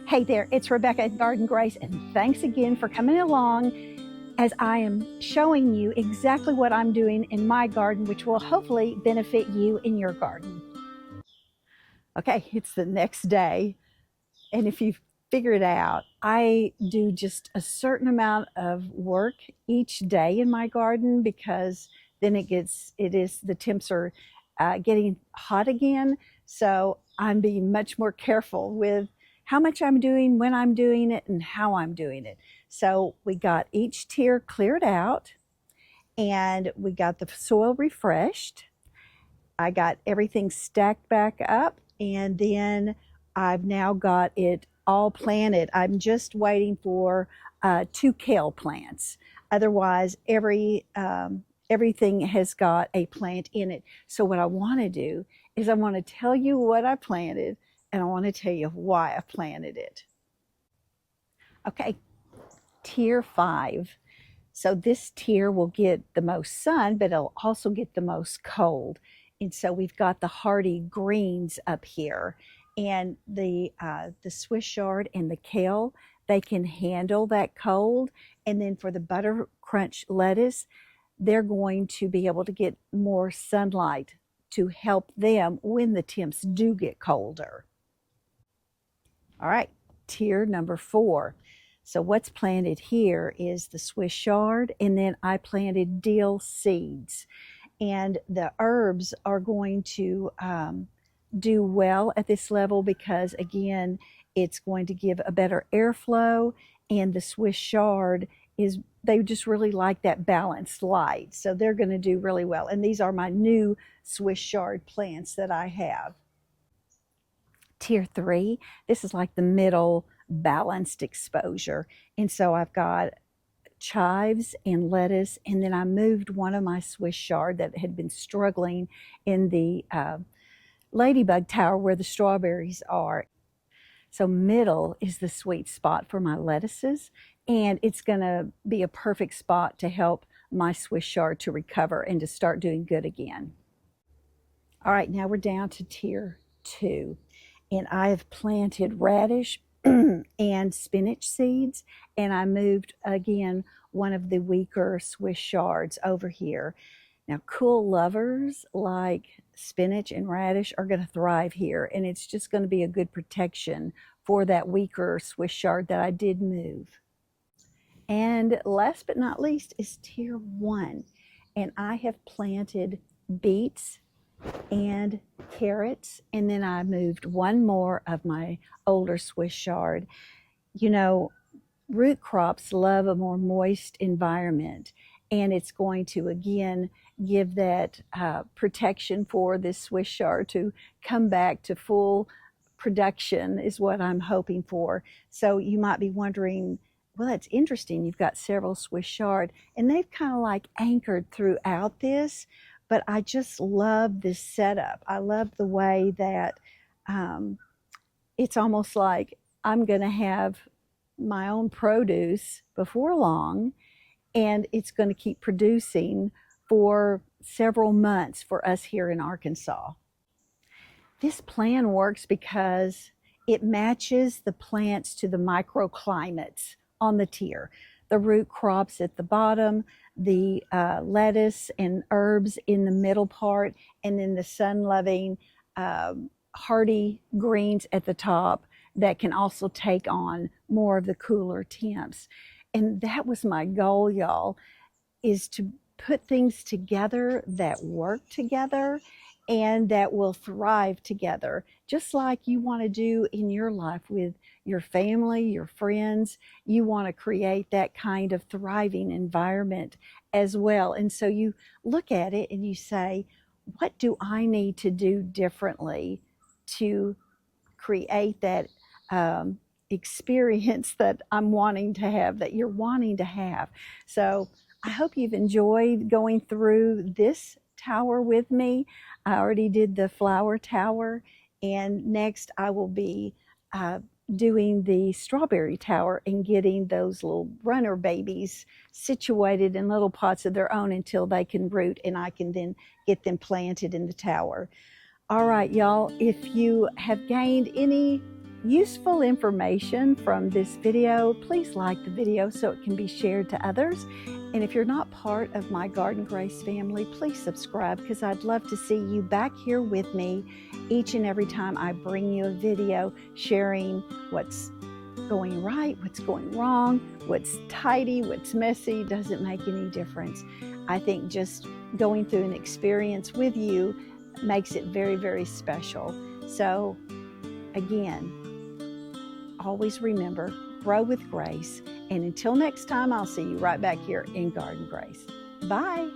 Hey there, it's Rebecca at Garden Grace, and thanks again for coming along as I am showing you exactly what I'm doing in my garden, which will hopefully benefit you in your garden. Okay, it's the next day, and if you've figured out, I do just a certain amount of work each day in my garden because then the temps are getting hot again, so I'm being much more careful with how much I'm doing, when I'm doing it, and how I'm doing it. So we got each tier cleared out, and we got the soil refreshed. I got everything stacked back up, and then I've now got it all planted. I'm just waiting for 2 kale plants. Otherwise, everything has got a plant in it. So what I want to do is I want to tell you what I planted, and I want to tell you why I planted it. Okay, tier 5. So this tier will get the most sun, but it'll also get the most cold. And so we've got the hardy greens up here, and the Swiss chard and the kale, they can handle that cold. And then for the Buttercrunch lettuce, they're going to be able to get more sunlight to help them when the temps do get colder. All right, tier number 4. So what's planted here is the Swiss chard, and then I planted dill seeds. And the herbs are going to do well at this level because, again, it's going to give a better airflow, and the Swiss chard they just really like that balanced light. So they're going to do really well. And these are my new Swiss chard plants that I have. Tier 3, this is like the middle balanced exposure. And so I've got chives and lettuce, and then I moved one of my Swiss chard that had been struggling in the ladybug tower where the strawberries are. So middle is the sweet spot for my lettuces, and it's going to be a perfect spot to help my Swiss chard to recover and to start doing good again. All right, now we're down to tier 2, and I have planted radish and spinach seeds, and I moved again one of the weaker Swiss chards over here. Now, cool lovers like spinach and radish are going to thrive here, and it's just going to be a good protection for that weaker Swiss chard that I did move. And last but not least is tier 1, and I have planted beets and carrots, and then I moved one more of my older Swiss chard. You know, root crops love a more moist environment, and it's going to again give that protection for this Swiss chard to come back to full production is what I'm hoping for. So you might be wondering, well, that's interesting. You've got several Swiss chard, and they've kind of like anchored throughout this. But I just love this setup. I love the way that it's almost like I'm going to have my own produce before long, and it's going to keep producing for several months for us here in Arkansas. This plan works because it matches the plants to the microclimates on the tier. The root crops at the bottom, the lettuce and herbs in the middle part, and then the sun-loving hardy greens at the top that can also take on more of the cooler temps. And that was my goal, y'all, is to put things together that work together and that will thrive together, just like you want to do in your life with your family, your friends. You want to create that kind of thriving environment as well. And so you look at it and you say, what do I need to do differently to create that experience that I'm wanting to have, that you're wanting to have? So I hope you've enjoyed going through this tower with me. I already did the flower tower, and next I will be doing the strawberry tower and getting those little runner babies situated in little pots of their own until they can root, and I can then get them planted in the tower. All right, y'all, if you have gained any useful information from this video, please like the video so it can be shared to others. And if you're not part of my Garden Grace family, please subscribe, because I'd love to see you back here with me each and every time I bring you a video sharing what's going right, what's going wrong, what's tidy, what's messy, doesn't make any difference. I think just going through an experience with you makes it very, very special. So again, always remember, grow with grace. And until next time, I'll see you right back here in Garden Grace. Bye.